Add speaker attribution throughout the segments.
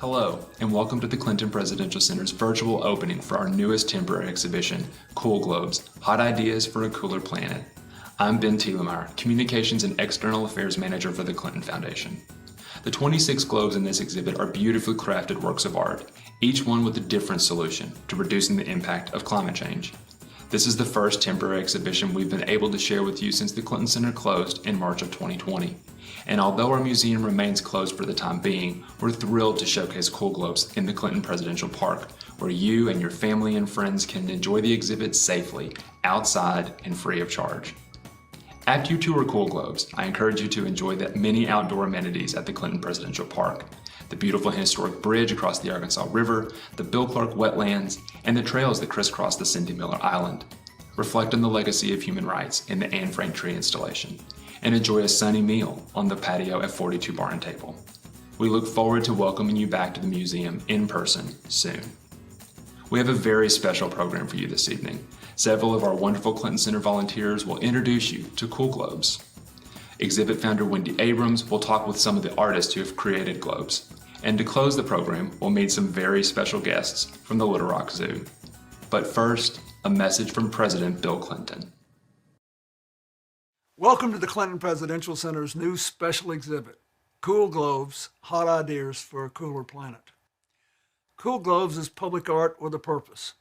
Speaker 1: Hello, and welcome to the Clinton Presidential Center's virtual opening for our newest temporary exhibition, Cool Globes, Hot Ideas for a Cooler Planet. I'm Ben Thielemeyer, Communications and External Affairs Manager for the Clinton Foundation. The 26 globes in this exhibit are beautifully crafted works of art, each one with a different solution to reducing the impact of climate change. This is the first temporary exhibition we've been able to share with you since the Clinton Center closed in March of 2020. And although our museum remains closed for the time being, we're thrilled to showcase Cool Globes in the Clinton Presidential Park, where you and your family and friends can enjoy the exhibit safely, outside, and free of charge. After you tour Cool Globes, I encourage you to enjoy the many outdoor amenities at the Clinton Presidential Park. The beautiful historic bridge across the Arkansas River, the Bill Clark wetlands, and the trails that crisscross the Cindy Miller Island. Reflect on the legacy of human rights in the Anne Frank tree installation, and enjoy a sunny meal on the patio at 42 Bar and Table. We look forward to welcoming you back to the museum in person soon. We have a very special program for you this evening. Several of our wonderful Clinton Center volunteers will introduce you to Cool Globes. Exhibit founder Wendy Abrams will talk with some of the artists who have created globes. And to close the program, we'll meet some very special guests from the Little Rock Zoo. But first, a message from President Bill Clinton.
Speaker 2: Welcome to the Clinton Presidential Center's new special exhibit, Cool Globes, Hot Ideas for a Cooler Planet. Cool Globes is public art with a purpose,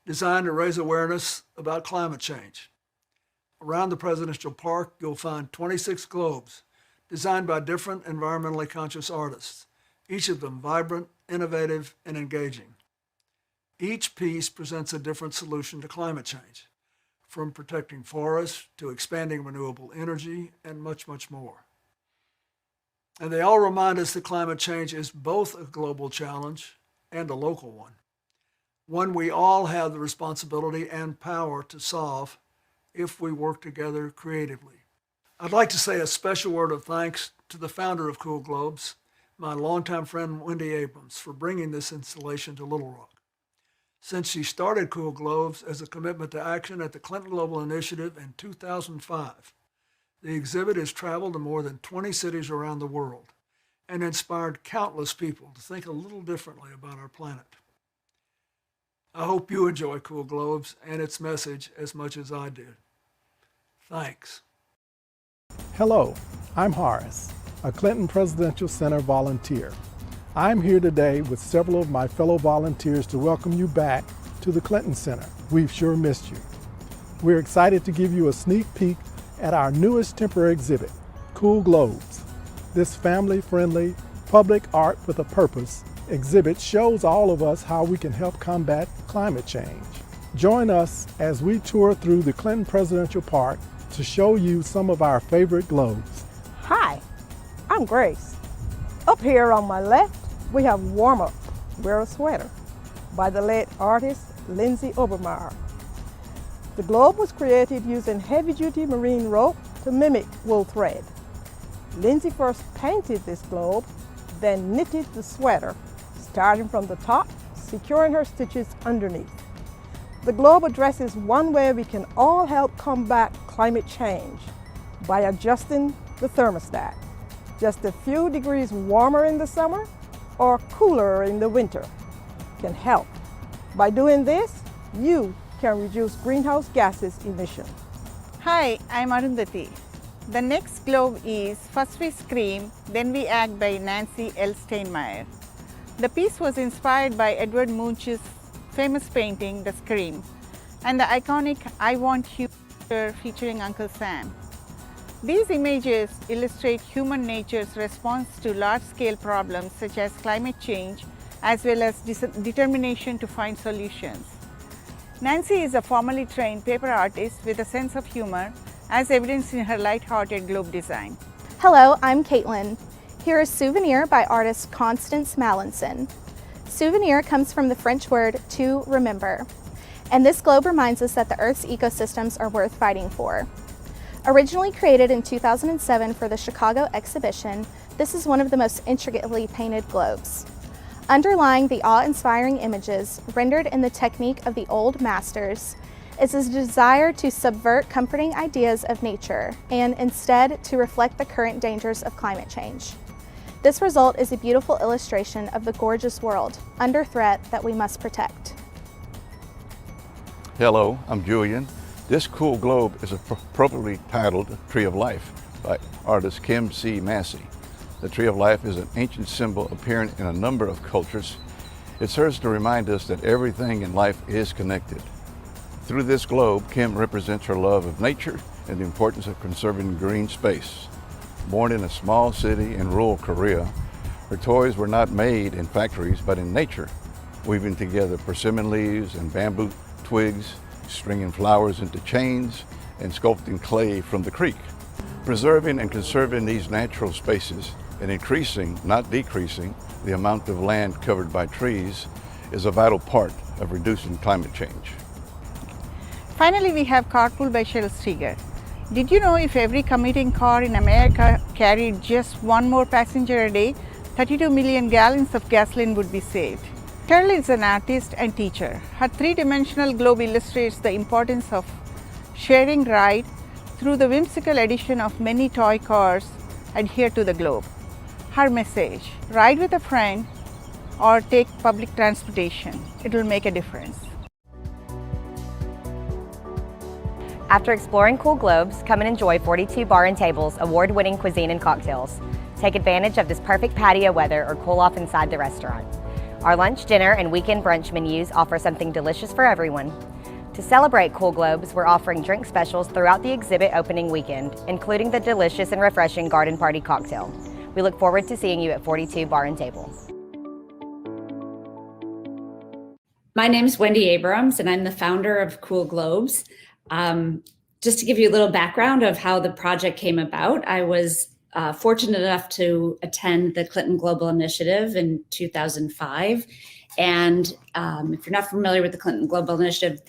Speaker 2: designed to raise awareness about climate change. Around the Presidential Park, you'll find 26 globes designed by different environmentally conscious artists, each of them vibrant, innovative, and engaging. Each piece presents a different solution to climate change, from protecting forests to expanding renewable energy and much, much more. And they all remind us that climate change is both a global challenge and a local one we all have the responsibility and power to solve if we work together creatively. I'd like to say a special word of thanks to the founder of Cool Globes, my longtime friend Wendy Abrams, for bringing this installation to Little Rock. Since she started Cool Globes as a commitment to action at the Clinton Global Initiative in 2005, the exhibit has traveled to more than 20 cities around the world and inspired countless people to think a little differently about our planet. I hope you enjoy Cool Globes and its message as much as I did. Thanks.
Speaker 3: Hello, I'm Horace, a Clinton Presidential Center volunteer. I'm here today with several of my fellow volunteers to welcome you back to the Clinton Center. We've sure missed you. We're excited to give you a sneak peek at our newest temporary exhibit, Cool Globes. This family-friendly, public art with a purpose exhibit shows all of us how we can help combat climate change. Join us as we tour through the Clinton Presidential Park to show you some of our favorite globes.
Speaker 4: Hi, I'm Grace. Up here on my left, we have Warm Up, Wear a Sweater by the late artist Lindsay Obermeyer. The globe was created using heavy-duty marine rope to mimic wool thread. Lindsay first painted this globe, then knitted the sweater, starting from the top, securing her stitches underneath. The globe addresses one way we can all help combat climate change by adjusting the thermostat. Just a few degrees warmer in the summer or cooler in the winter can help. By doing this, you can reduce greenhouse gases emissions.
Speaker 5: Hi, I'm Arundhati. The next globe is First We Scream, Then We Act by Nancy L. Steinmeier. The piece was inspired by Edward Munch's famous painting, The Scream, and the iconic I Want You featuring Uncle Sam. These images illustrate human nature's response to large-scale problems such as climate change, as well as determination to find solutions. Nancy is a formally trained paper artist with a sense of humor, as evidenced in her light-hearted globe design.
Speaker 6: Hello, I'm Caitlin. Here is Souvenir by artist Constance Mallinson. Souvenir comes from the French word to remember, and this globe reminds us that the Earth's ecosystems are worth fighting for. Originally created in 2007 for the Chicago exhibition, this is one of the most intricately painted globes. Underlying the awe-inspiring images, rendered in the technique of the old masters, is a desire to subvert comforting ideas of nature and instead to reflect the current dangers of climate change. This result is a beautiful illustration of the gorgeous world under threat that we must protect.
Speaker 7: Hello, I'm Julian. This cool globe is appropriately titled Tree of Life by artist Kim C. Massey. The Tree of Life is an ancient symbol appearing in a number of cultures. It serves to remind us that everything in life is connected. Through this globe, Kim represents her love of nature and the importance of conserving green space. Born in a small city in rural Korea, her toys were not made in factories but in nature, weaving together persimmon leaves and bamboo twigs, stringing flowers into chains, and sculpting clay from the creek. Preserving and conserving these natural spaces and increasing, not decreasing, the amount of land covered by trees is a vital part of reducing climate change.
Speaker 5: Finally, we have Carpool by Shel Steger. Did you know if every commuting car in America carried just one more passenger a day, 32 million gallons of gasoline would be saved? Shel is an artist and teacher. Her three-dimensional globe illustrates the importance of sharing ride through the whimsical addition of many toy cars adhere to the globe. Her message: ride with a friend or take public transportation. It will make a difference.
Speaker 8: After exploring cool globes, come and enjoy 42 Bar and Tables award-winning cuisine and cocktails. Take advantage of this perfect patio weather or cool off inside the restaurant. Our lunch, dinner, and weekend brunch menus offer something delicious for everyone. To celebrate Cool Globes, we're offering drink specials throughout the exhibit opening weekend, including the delicious and refreshing Garden Party cocktail. We look forward to seeing you at 42 Bar and Table.
Speaker 9: My name is Wendy Abrams, and I'm the founder of Cool Globes. Just to give you a little background of how the project came about, I was fortunate enough to attend the Clinton Global Initiative in 2005. And if you're not familiar with the Clinton Global Initiative,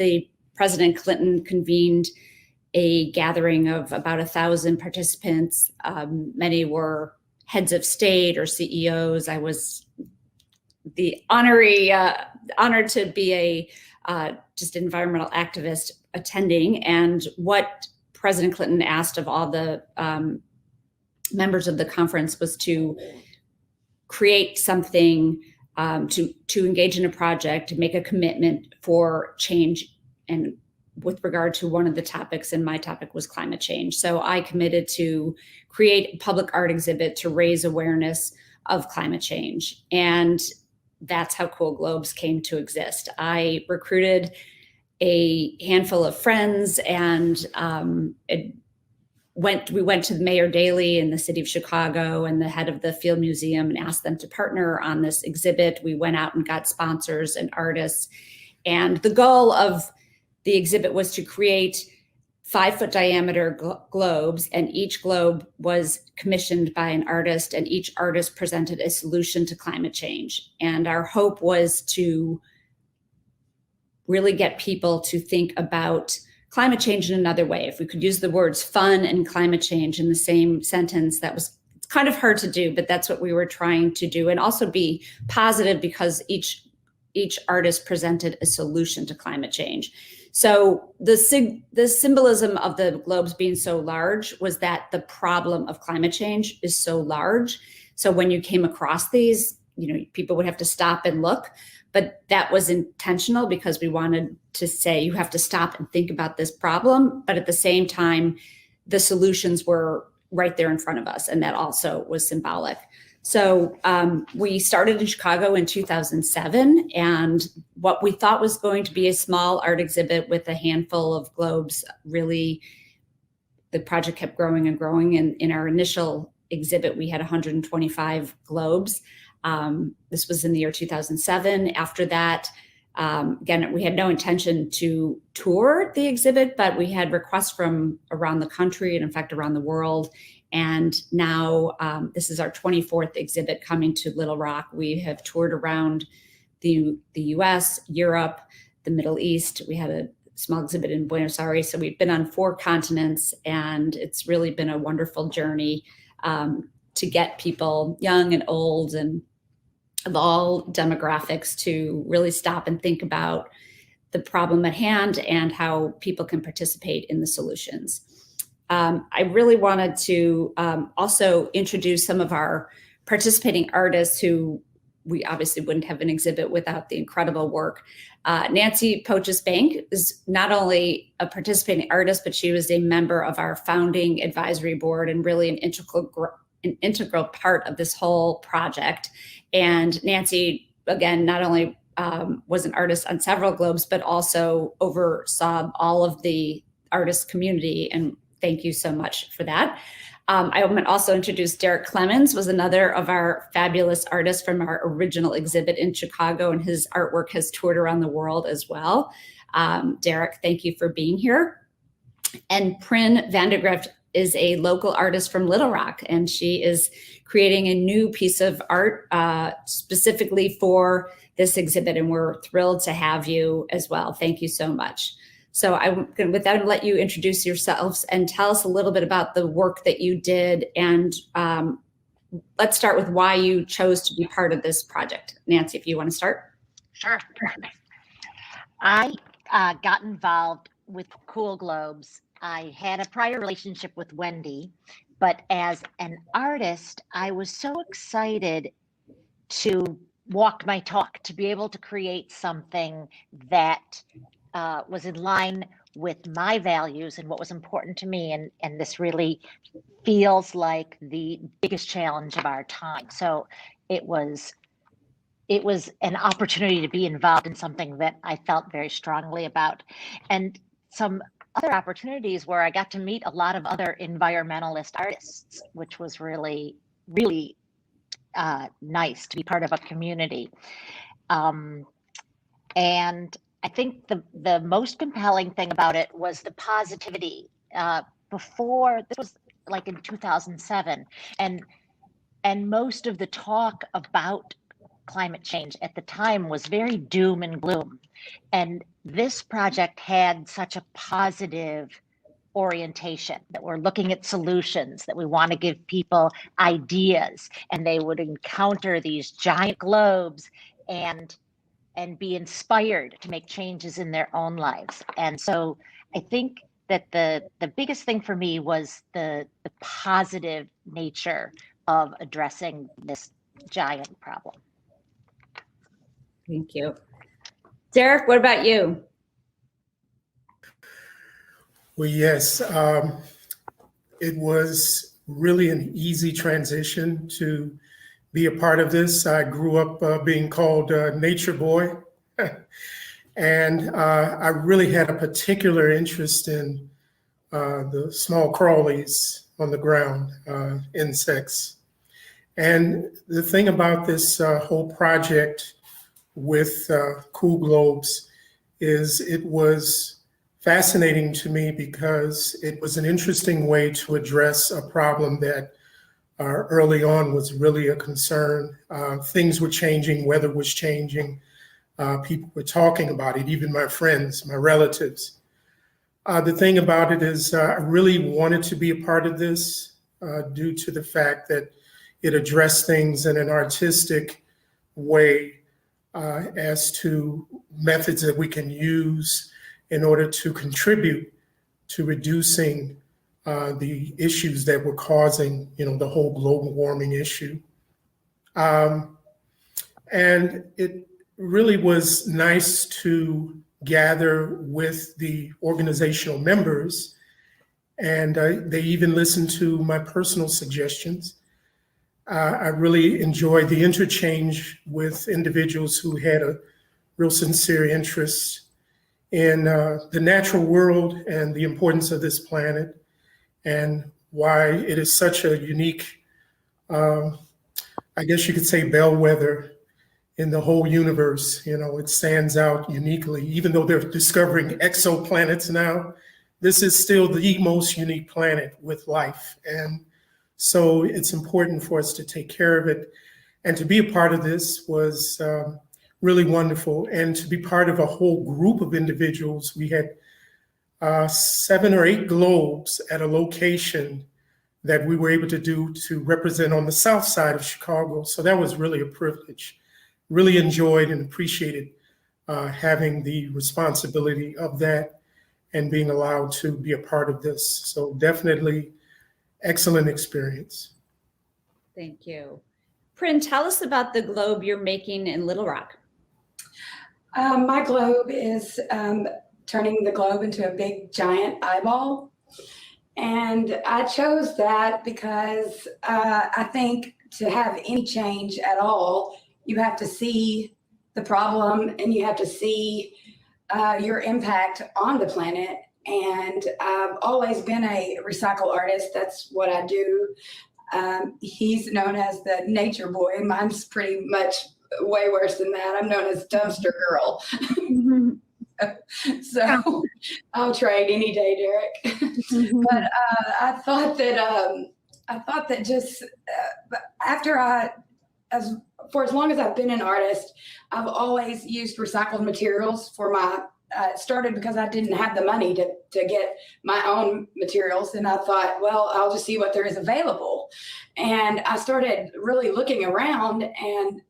Speaker 9: President Clinton convened a gathering of about 1,000 participants. Many were heads of state or CEOs. I was the honored to be a just environmental activist attending. And what President Clinton asked of all the members of the conference was to create something, to engage in a project, to make a commitment for change, and with regard to one of the topics, and my topic was climate change. So I committed to create a public art exhibit to raise awareness of climate change. And that's how Cool Globes came to exist. I recruited a handful of friends, and we went to Mayor Daley in the city of Chicago and the head of the Field Museum and asked them to partner on this exhibit. We went out and got sponsors and artists. And the goal of the exhibit was to create 5-foot diameter globes, and each globe was commissioned by an artist, and each artist presented a solution to climate change. And our hope was to really get people to think about climate change in another way. If we could use the words fun and climate change in the same sentence, it's kind of hard to do, but that's what we were trying to do. And also be positive, because each artist presented a solution to climate change. So the symbolism of the globes being so large was that the problem of climate change is so large. So when you came across these, people would have to stop and look. But that was intentional, because we wanted to say you have to stop and think about this problem. But at the same time, the solutions were right there in front of us. And that also was symbolic. So we started in Chicago in 2007. And what we thought was going to be a small art exhibit with a handful of globes, really, the project kept growing and growing. And in our initial exhibit, we had 125 globes. This was in the year 2007. After that, again, we had no intention to tour the exhibit, but we had requests from around the country and, in fact, around the world. And now this is our 24th exhibit coming to Little Rock. We have toured around the US, Europe, the Middle East. We had a small exhibit in Buenos Aires. So we've been on 4 continents, and it's really been a wonderful journey to get people, young and old and of all demographics, to really stop and think about the problem at hand and how people can participate in the solutions. I really wanted to also introduce some of our participating artists who we obviously wouldn't have an exhibit without the incredible work. Nancy Poches Bank is not only a participating artist, but she was a member of our founding advisory board and really an integral part of this whole project. And Nancy, again, not only was an artist on several globes, but also oversaw all of the artist community. And thank you so much for that. I want to also introduce Derek Clemens, was another of our fabulous artists from our original exhibit in Chicago, and his artwork has toured around the world as well. Derek, thank you for being here. And Prin Vandegrift is a local artist from Little Rock, and she is creating a new piece of art specifically for this exhibit, and we're thrilled to have you as well. Thank you so much. So with that, I'll let you introduce yourselves and tell us a little bit about the work that you did. And let's start with why you chose to be part of this project. Nancy, if you want to start.
Speaker 10: Sure. I got involved with Cool Globes. I had a prior relationship with Wendy, but as an artist, I was so excited to walk my talk, to be able to create something that was in line with my values and what was important to me. And this really feels like the biggest challenge of our time. So it was an opportunity to be involved in something that I felt very strongly about. And some other opportunities where I got to meet a lot of other environmentalist artists, which was really, really nice to be part of a community. And I think the most compelling thing about it was the positivity. Before, this was like in 2007, and most of the talk about climate change at the time was very doom and gloom. And this project had such a positive orientation, that we're looking at solutions, that we want to give people ideas, and they would encounter these giant globes and be inspired to make changes in their own lives. And so I think that the biggest thing for me was the positive nature of addressing this giant problem.
Speaker 9: Thank you. Derek, what about you?
Speaker 3: Well, yes, it was really an easy transition to be a part of this. I grew up being called Nature Boy, and I really had a particular interest in the small crawlies on the ground, insects. And the thing about this whole project with Cool Globes is it was fascinating to me because it was an interesting way to address a problem that early on was really a concern. Things were changing, weather was changing. People were talking about it, even my friends, my relatives. The thing about it is I really wanted to be a part of this due to the fact that it addressed things in an artistic way as to methods that we can use in order to contribute to reducing the issues that were causing, the whole global warming issue. And it really was nice to gather with the organizational members, and they even listened to my personal suggestions. I really enjoyed the interchange with individuals who had a real sincere interest in the natural world and the importance of this planet, and why it is such a unique, I guess you could say, bellwether in the whole universe. It stands out uniquely. Even though they're discovering exoplanets now, this is still the most unique planet with life. And so it's important for us to take care of it. And to be a part of this was really wonderful. And to be part of a whole group of individuals. We had 7 or 8 globes at a location that we were able to do to represent on the south side of Chicago. So that was really a privilege. Really enjoyed and appreciated having the responsibility of that and being allowed to be a part of this. So definitely excellent experience.
Speaker 9: Thank you. Prin, tell us about the globe you're making in Little Rock.
Speaker 11: My globe is turning the globe into a big giant eyeball. And I chose that because I think to have any change at all, you have to see the problem and you have to see your impact on the planet. And I've always been a recycle artist. That's what I do. He's known as the nature boy. Mine's pretty much way worse than that. I'm known as dumpster girl. So I'll trade any day, Derek. But I thought that just for as long as I've been an artist, I've always used recycled materials for my. It started because I didn't have the money to get my own materials. And I thought, well, I'll just see what there is available. And I started really looking around, and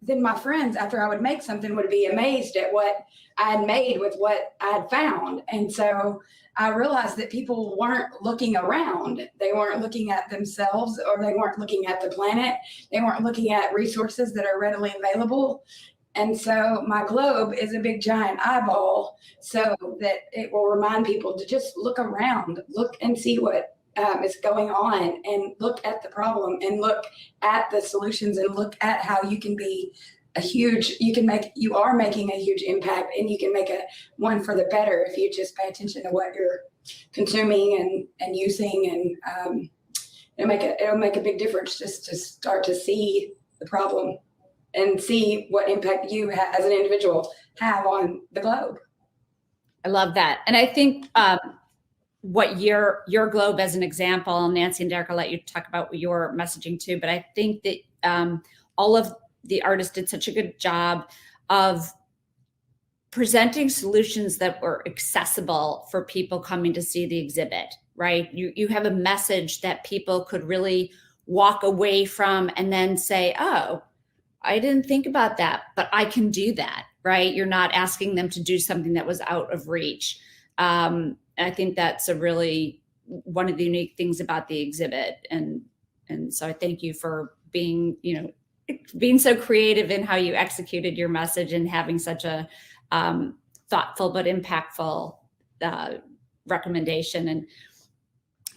Speaker 11: then my friends, after I would make something, would be amazed at what I had made with what I had found. And so I realized that people weren't looking around. They weren't looking at themselves, or they weren't looking at the planet. They weren't looking at resources that are readily available. And so my globe is a big giant eyeball, so that it will remind people to just look around, look and see what is going on, and look at the problem, and look at the solutions, and look at how you can be you are making a huge impact, and you can make one for the better if you just pay attention to what you're consuming and using, and it'll make a big difference just to start to see the problem and see what impact you as an individual have on the globe.
Speaker 9: I love that. And I think what your globe as an example, Nancy and Derek, I'll let you talk about your messaging too, but I think that all of the artists did such a good job of presenting solutions that were accessible for people coming to see the exhibit, right? You have a message that people could really walk away from and then say, oh, I didn't think about that, but I can do that, right? You're not asking them to do something that was out of reach. I think that's really one of the unique things about the exhibit. And so I thank you for being so creative in how you executed your message and having such a thoughtful but impactful recommendation. And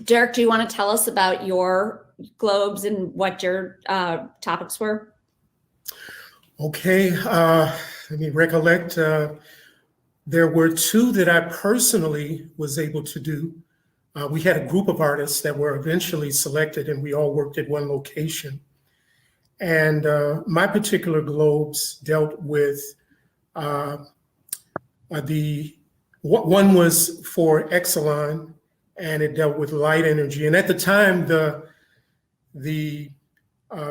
Speaker 9: Derek, do you want to tell us about your globes and what your topics were?
Speaker 3: Okay, let me recollect. There were two that I personally was able to do. We had a group of artists that were eventually selected, and we all worked at one location. And my particular globes dealt with one was for Exelon, and it dealt with light energy. And at the time, the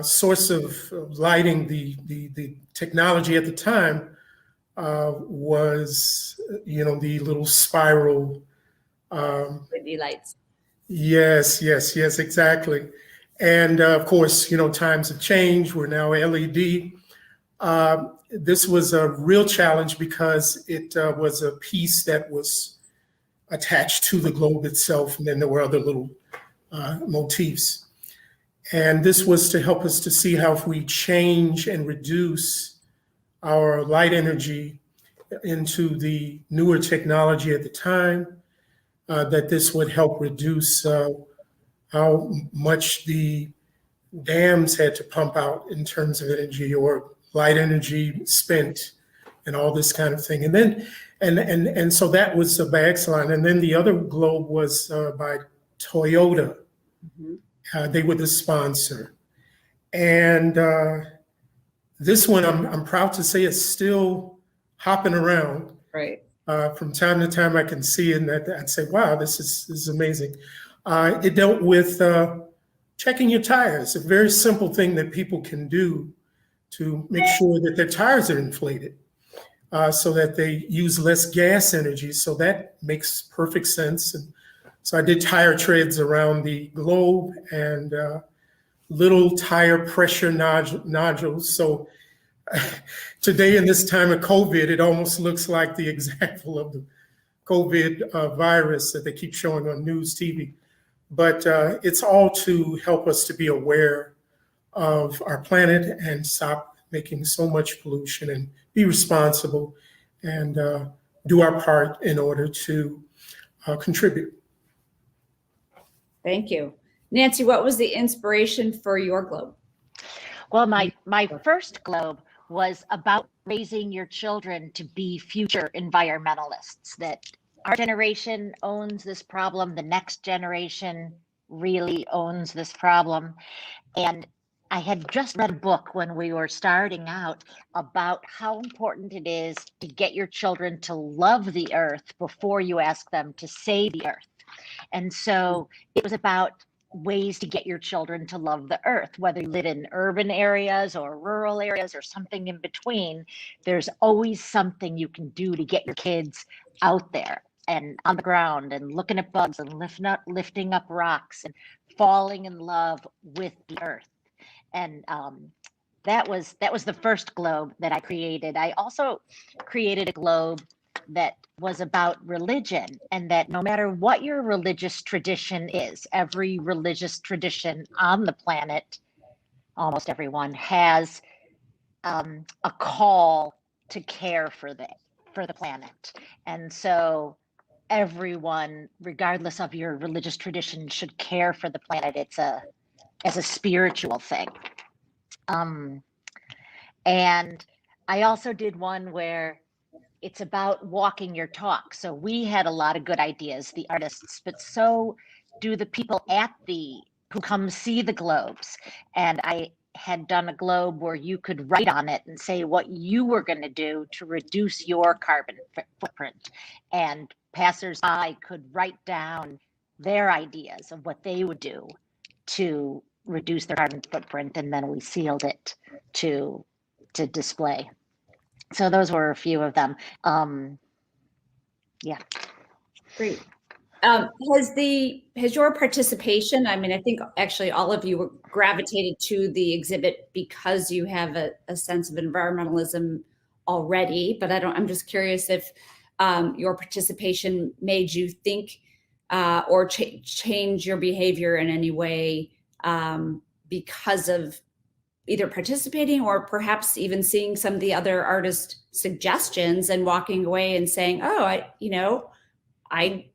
Speaker 3: source of lighting, the technology at the time was, the little spiral.
Speaker 9: LED lights.
Speaker 3: Yes, exactly. And of course, times have changed. We're now LED. This was a real challenge because it was a piece that was attached to the globe itself, and then there were other little motifs. And this was to help us to see how if we change and reduce our light energy into the newer technology at the time, that this would help reduce how much the dams had to pump out in terms of energy, or light energy spent, and all this kind of thing. And then, and so that was by Exelon. And then the other globe was by Toyota. Mm-hmm. They were the sponsor. And this one, I'm proud to say, is still hopping around.
Speaker 9: Right.
Speaker 3: From time to time, I can see it, and I'd say, wow, this is amazing. It dealt with checking your tires, a very simple thing that people can do to make sure that their tires are inflated, so that they use less gas energy. So that makes perfect sense. And so I did tire treads around the globe, and little tire pressure nodules. So today, in this time of COVID, it almost looks like the example of the COVID virus that they keep showing on news TV. But it's all to help us to be aware of our planet and stop making so much pollution and be responsible and do our part in order to contribute.
Speaker 9: Thank you. Nancy, what was the inspiration for your globe?
Speaker 10: Well, my first globe was about raising your children to be future environmentalists, that our generation owns this problem, the next generation really owns this problem. And I had just read a book when we were starting out about how important it is to get your children to love the earth before you ask them to save the earth. And so it was about ways to get your children to love the earth, whether you live in urban areas or rural areas or something in between. There's always something you can do to get your kids out there and on the ground and looking at bugs and lifting up rocks and falling in love with the earth. And that was the first globe that I created. I also created a globe that was about religion, and that no matter what your religious tradition is, every religious tradition on the planet, almost everyone, has a call to care for the planet. And so everyone, regardless of your religious tradition, should care for the planet. It's as a spiritual thing. And I also did one where it's about walking your talk. So we had a lot of good ideas, the artists, but so do the people who come see the globes. And I had done a globe where you could write on it and say what you were going to do to reduce your carbon footprint. And passersby could write down their ideas of what they would do to reduce their carbon footprint. And then we sealed it to display. So those were a few of them. Yeah.
Speaker 9: Great. Has your participation, I mean, I think actually all of you gravitated to the exhibit because you have a sense of environmentalism already, but I'm just curious if your participation made you think or change your behavior in any way because of either participating or perhaps even seeing some of the other artist suggestions and walking away and saying, oh, I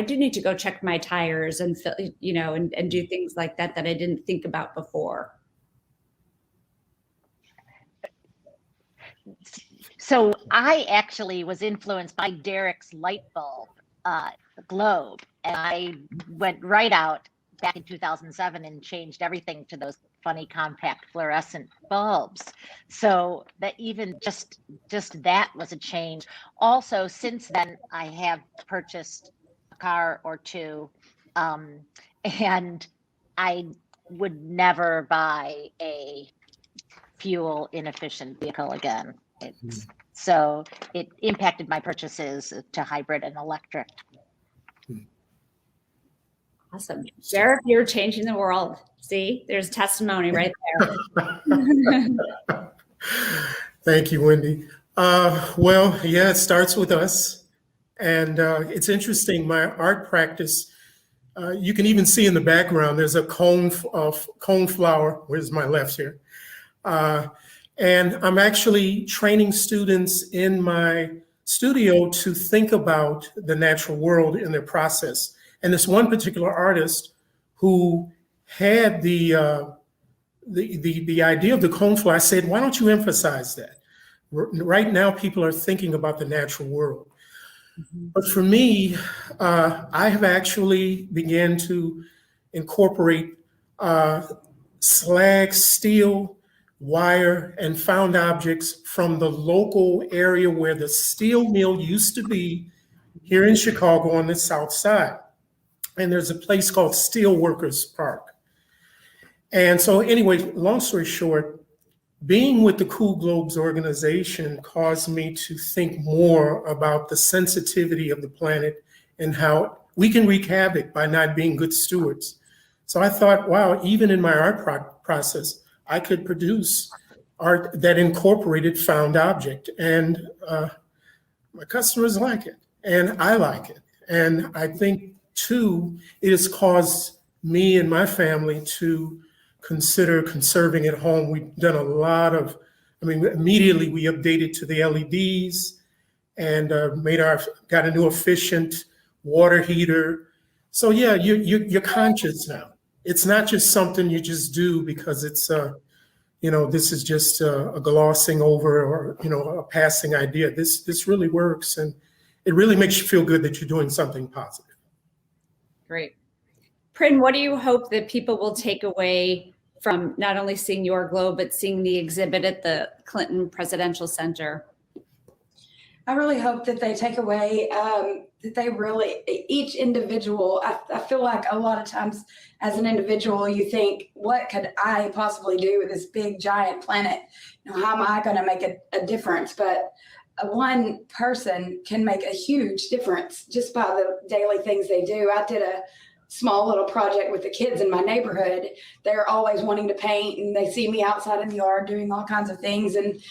Speaker 9: do need to go check my tires and, and do things like that I didn't think about before.
Speaker 10: So I actually was influenced by Derek's light bulb globe, and I went right out back in 2007 and changed everything to those funny compact fluorescent bulbs. So that even just that was a change. Also, since then, I have purchased a car or two, and I would never buy a fuel inefficient vehicle again. So it impacted my purchases to hybrid and electric.
Speaker 9: Awesome. Sheriff, you're changing the world. See, there's testimony right there.
Speaker 3: Thank you, Wendy. Well, yeah, it starts with us. And it's interesting, my art practice, you can even see in the background, there's a cone flower. Where's my left here? And I'm actually training students in my studio to think about the natural world in their process. And this one particular artist who had the idea of the cone flower, I said, why don't you emphasize that? Right now, people are thinking about the natural world. Mm-hmm. But for me, I have actually began to incorporate slag, steel, wire, and found objects from the local area where the steel mill used to be here in Chicago on the south side. And there's a place called Steelworkers Park. And so anyway, long story short, being with the Cool Globes organization caused me to think more about the sensitivity of the planet and how we can wreak havoc by not being good stewards. So I thought, wow, even in my art process, I could produce art that incorporated found object. And my customers like it, and I like it. And I think, too, it has caused me and my family to consider conserving at home. We've done a lot of, immediately we updated to the LEDs and got a new efficient water heater. So yeah, you're conscious now. It's not just something you just do because it's, this is just a glossing over or, a passing idea. This really works, and it really makes you feel good that you're doing something positive.
Speaker 9: Great. Prin, what do you hope that people will take away from not only seeing your globe, but seeing the exhibit at the Clinton Presidential Center?
Speaker 11: I really hope that they take away that they really, each individual, I feel like a lot of times as an individual, you think, what could I possibly do with this big giant planet? How am I going to make a difference? But one person can make a huge difference just by the daily things they do. I did a small little project with the kids in my neighborhood. They're always wanting to paint, and they see me outside in the yard doing all kinds of things. And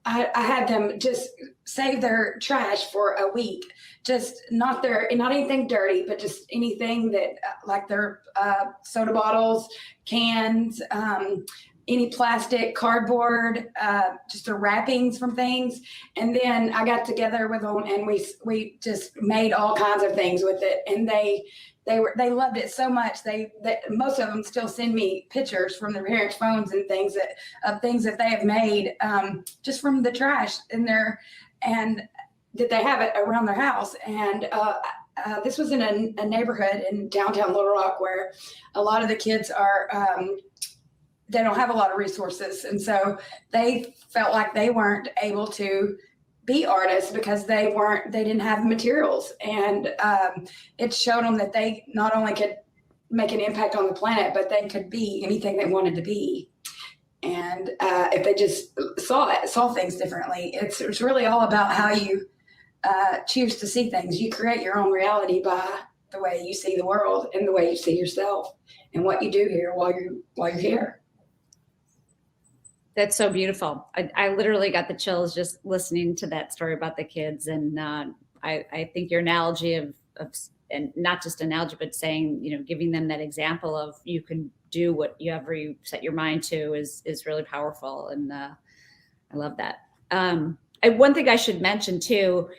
Speaker 11: I had them just save their trash for a week, just not anything dirty, but just anything that like their soda bottles, cans, any plastic, cardboard, just the wrappings from things. And then I got together with them and we just made all kinds of things with it. And they loved it so much. They most of them still send me pictures from their parents' phones and things that they have made just from the trash in there, and that they have it around their house. And this was in a neighborhood in downtown Little Rock where a lot of the kids are they don't have a lot of resources, and so they felt like they weren't able to be artists because they didn't have materials. And it showed them that they not only could make an impact on the planet, but they could be anything they wanted to be. And if they just saw things differently, it's really all about how you choose to see things. You create your own reality by the way you see the world and the way you see yourself and what you do here while you're here.
Speaker 9: That's so beautiful. I literally got the chills just listening to that story about the kids. And I think your analogy of and not just analogy, but saying, giving them that example of you can do whatever you set your mind to is really powerful. And I love that. One thing I should mention too,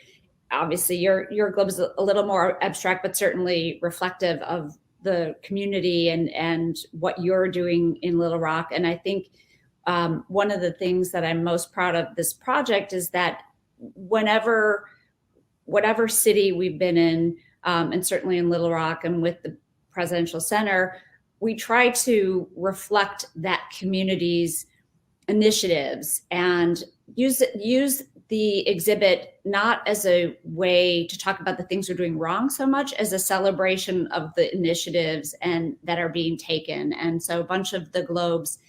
Speaker 9: obviously your globe is a little more abstract, but certainly reflective of the community and what you're doing in Little Rock. And I think one of the things that I'm most proud of this project is that whatever city we've been in, and certainly in Little Rock and with the Presidential Center, we try to reflect that community's initiatives and use the exhibit not as a way to talk about the things we're doing wrong so much as a celebration of the initiatives and that are being taken. And so a bunch of the globes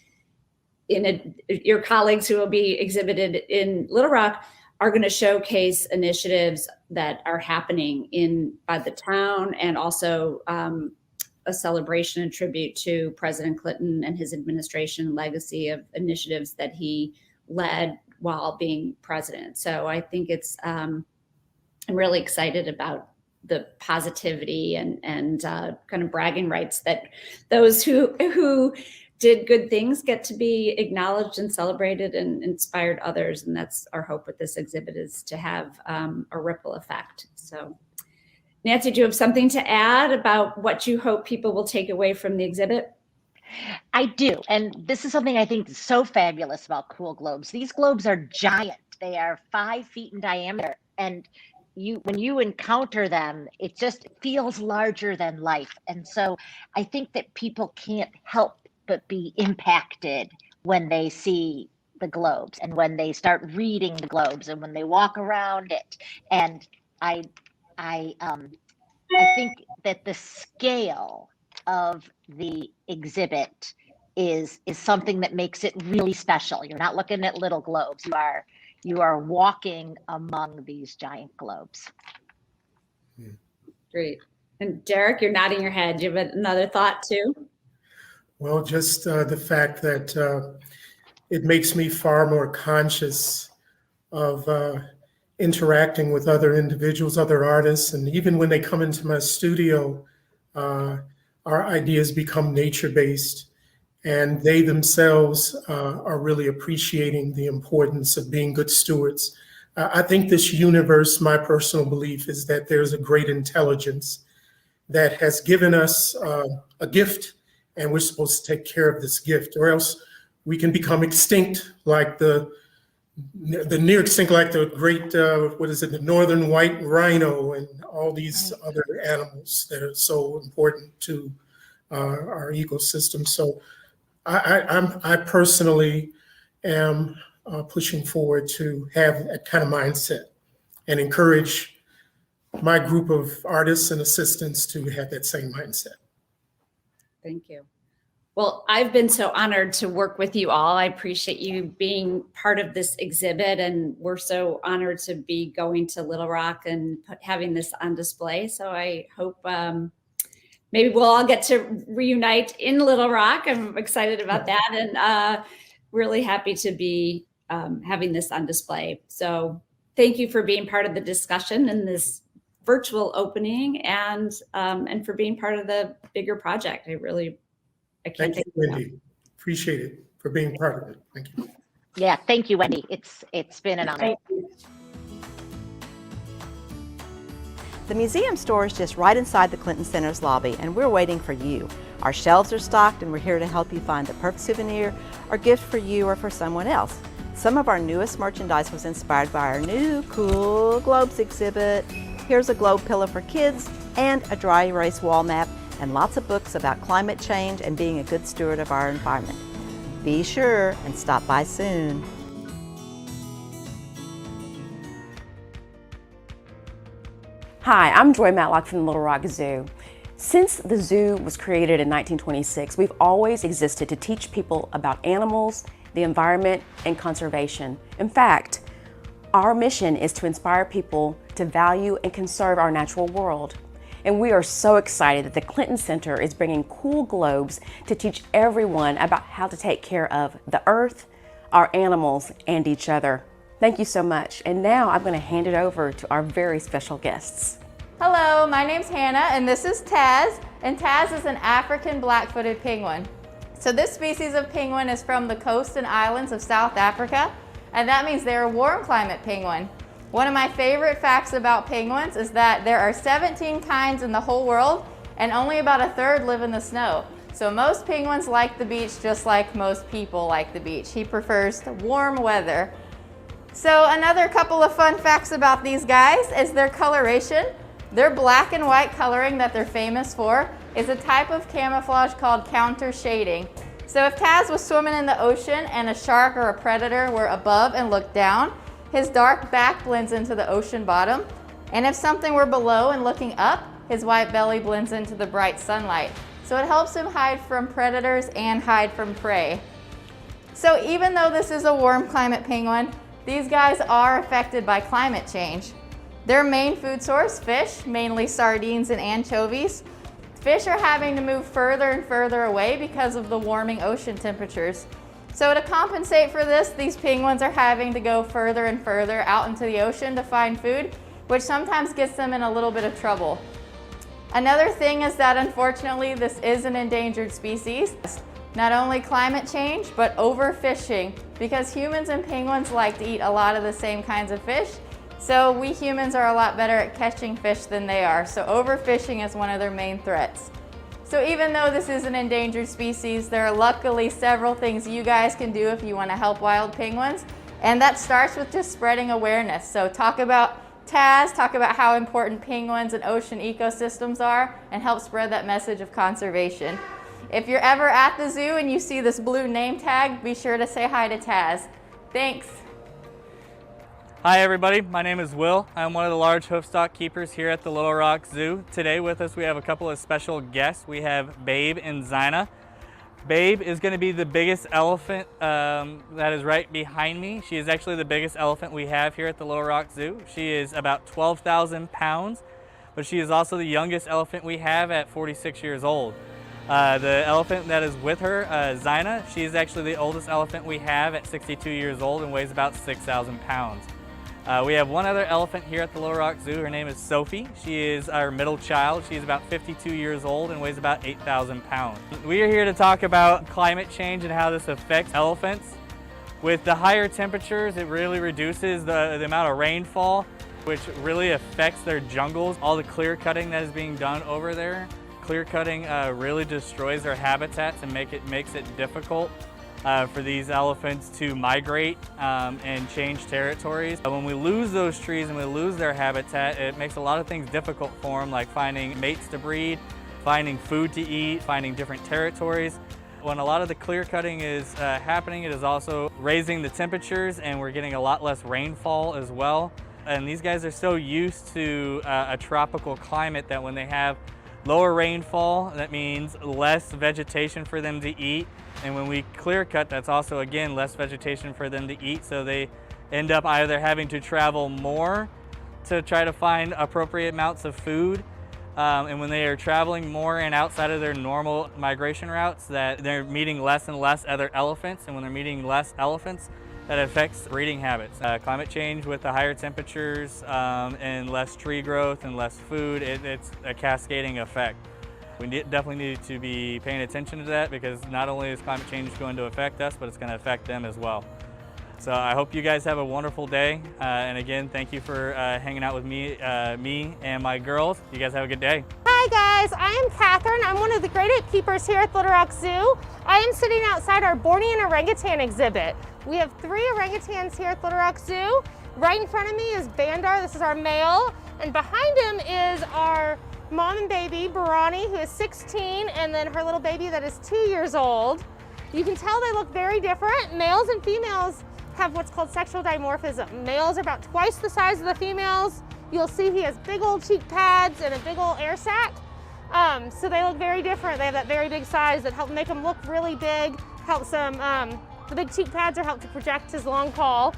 Speaker 9: your colleagues who will be exhibited in Little Rock are going to showcase initiatives that are happening by the town, and also a celebration and tribute to President Clinton and his administration legacy of initiatives that he led while being president. So I think I'm really excited about the positivity and kind of bragging rights that those who did good things get to be acknowledged and celebrated and inspired others. And that's our hope with this exhibit, is to have a ripple effect. So Nancy, do you have something to add about what you hope people will take away from the exhibit?
Speaker 10: I do. And this is something I think is so fabulous about Cool Globes. These globes are giant. They are 5 feet in diameter. And when you encounter them, it just feels larger than life. And so I think that people can't help but be impacted when they see the globes and when they start reading the globes and when they walk around it. And I think that the scale of the exhibit is something that makes it really special. You're not looking at little globes. You are walking among these giant globes.
Speaker 9: Great. And Derek, you're nodding your head. Do you have another thought too?
Speaker 3: Well, just the fact that it makes me far more conscious of interacting with other individuals, other artists, and even when they come into my studio, our ideas become nature-based. and they themselves are really appreciating the importance of being good stewards. I think this universe, my personal belief is that there's a great intelligence that has given us a gift, and we're supposed to take care of this gift, or else we can become extinct, like the near extinct, like the great, the northern white rhino and all these other animals that are so important to our ecosystem. So I personally am pushing forward to have that kind of mindset and encourage my group of artists and assistants to have that same mindset.
Speaker 9: Thank you. Well, I've been so honored to work with you all. I appreciate you being part of this exhibit, and we're so honored to be going to Little Rock and having this on display. So I hope maybe we'll all get to reunite in Little Rock. I'm excited about that, and really happy to be having this on display. So thank you for being part of the discussion in this virtual opening, and for being part of the bigger project. I can't
Speaker 3: Thank you, Wendy. Appreciate it for being part of it. Thank you.
Speaker 10: Yeah, thank you, Wendy. It's been an honor.
Speaker 12: The museum store is just right inside the Clinton Center's lobby, and we're waiting for you. Our shelves are stocked, and we're here to help you find the perfect souvenir or gift for you or for someone else. Some of our newest merchandise was inspired by our new Cool Globes exhibit. Here's a globe pillow for kids and a dry erase wall map, and lots of books about climate change and being a good steward of our environment. Be sure and stop by soon.
Speaker 13: Hi, I'm Joy Matlock from the Little Rock Zoo. Since the zoo was created in 1926, we've always existed to teach people about animals, the environment, and conservation. In fact, our mission is to inspire people to value and conserve our natural world. And we are so excited that the Clinton Center is bringing Cool Globes to teach everyone about how to take care of the earth, our animals, and each other. Thank you so much. And now I'm going to hand it over to our very special guests.
Speaker 14: Hello, my name's Hannah, and this is Taz. And Taz is an African black-footed penguin. So this species of penguin is from the coast and islands of South Africa, and that means they're a warm climate penguin. One of my favorite facts about penguins is that there are 17 kinds in the whole world, and only about a third live in the snow. So most penguins like the beach just like most people like the beach. He prefers the warm weather. So another couple of fun facts about these guys is their coloration. Their black and white coloring that they're famous for is a type of camouflage called counter shading. So if Taz was swimming in the ocean and a shark or a predator were above and looked down, his dark back blends into the ocean bottom. And if something were below and looking up, his white belly blends into the bright sunlight. So it helps him hide from predators and hide from prey. So even though this is a warm climate penguin, these guys are affected by climate change. Their main food source, fish, mainly sardines and anchovies. Fish are having to move further and further away because of the warming ocean temperatures. So to compensate for this, these penguins are having to go further and further out into the ocean to find food, which sometimes gets them in a little bit of trouble. Another thing is that unfortunately this is an endangered species. Not only climate change, but overfishing, because humans and penguins like to eat a lot of the same kinds of fish. So we humans are a lot better at catching fish than they are. So overfishing is one of their main threats. So even though this is an endangered species, there are luckily several things you guys can do if you want to help wild penguins. And that starts with just spreading awareness. So talk about Taz, talk about how important penguins and ocean ecosystems are, and help spread that message of conservation. If you're ever at the zoo and you see this blue name tag, be sure to say hi to Taz. Thanks.
Speaker 15: Hi everybody, my name is Will. I'm one of the large hoofstock keepers here at the Little Rock Zoo. Today with us we have a couple of special guests. We have Babe and Zina. Babe is going to be the biggest elephant that is right behind me. She is actually the biggest elephant we have here at the Little Rock Zoo. She is about 12,000 pounds, but she is also the youngest elephant we have at 46 years old. The elephant that is with her, Zina, she is actually the oldest elephant we have at 62 years old and weighs about 6,000 pounds. We have one other elephant here at the Little Rock Zoo. Her name is Sophie. She is our middle child. She's about 52 years old and weighs about 8,000 pounds. We are here to talk about climate change and how this affects elephants. With the higher temperatures, it really reduces the amount of rainfall, which really affects their jungles. All the clear cutting that is being done over there. Clear cutting really destroys their habitats and makes it difficult for these elephants to migrate and change territories. When we lose those trees and we lose their habitat, it makes a lot of things difficult for them, like finding mates to breed, finding food to eat, finding different territories. When a lot of the clear cutting is happening, it is also raising the temperatures, and we're getting a lot less rainfall as well. And these guys are so used to a tropical climate that when they have lower rainfall, that means less vegetation for them to eat. And when we clear cut, that's also, again, less vegetation for them to eat. So they end up either having to travel more to try to find appropriate amounts of food. And when they are traveling more and outside of their normal migration routes, that they're meeting less and less other elephants. And when they're meeting less elephants, that affects breeding habits. Climate change with the higher temperatures and less tree growth and less food, it's a cascading effect. We definitely need to be paying attention to that, because not only is climate change going to affect us, but it's going to affect them as well. So I hope you guys have a wonderful day. And again, thank you for hanging out with me and my girls. You guys have a good day.
Speaker 16: Hi guys, I am Catherine. I'm one of the Great Ape Keepers here at Little Rock Zoo. I am sitting outside our Bornean orangutan exhibit. We have 3 orangutans here at Little Rock Zoo. Right in front of me is Bandar, this is our male, and behind him is our mom and baby, Barani, who is 16, and then her little baby that is 2 years old. You can tell they look very different. Males and females have what's called sexual dimorphism. Males are about twice the size of the females. You'll see he has big old cheek pads and a big old air sac. So they look very different. They have that very big size that help make them look really big, helps them, the big cheek pads are helped to project his long call.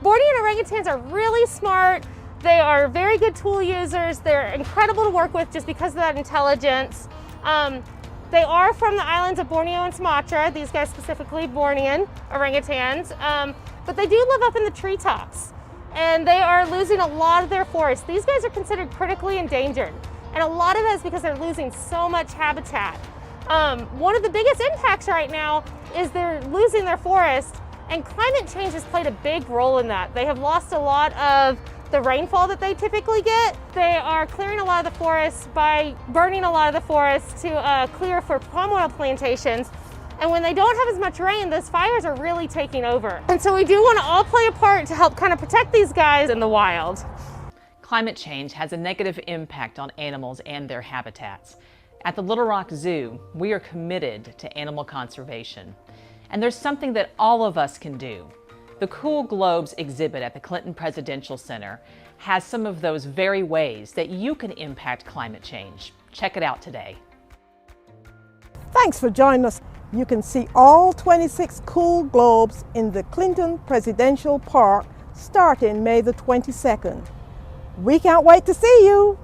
Speaker 16: Bornean orangutans are really smart. They are very good tool users. They're incredible to work with just because of that intelligence. They are from the islands of Borneo and Sumatra, these guys specifically, Bornean orangutans, but they do live up in the treetops, and they are losing a lot of their forests. These guys are considered critically endangered, and a lot of it is because they're losing so much habitat. One of the biggest impacts right now is they're losing their forest, and climate change has played a big role in that. They have lost a lot of the rainfall that they typically get. They are clearing a lot of the forests by burning a lot of the forests to clear for palm oil plantations. And when they don't have as much rain, those fires are really taking over. And so we do want to all play a part to help kind of protect these guys in the wild.
Speaker 17: Climate change has a negative impact on animals and their habitats. At the Little Rock Zoo, we are committed to animal conservation. And there's something that all of us can do. The Cool Globes exhibit at the Clinton Presidential Center has some of those very ways that you can impact climate change. Check it out today.
Speaker 4: Thanks for joining us. You can see all 26 Cool Globes in the Clinton Presidential Park starting May the 22nd. We can't wait to see you.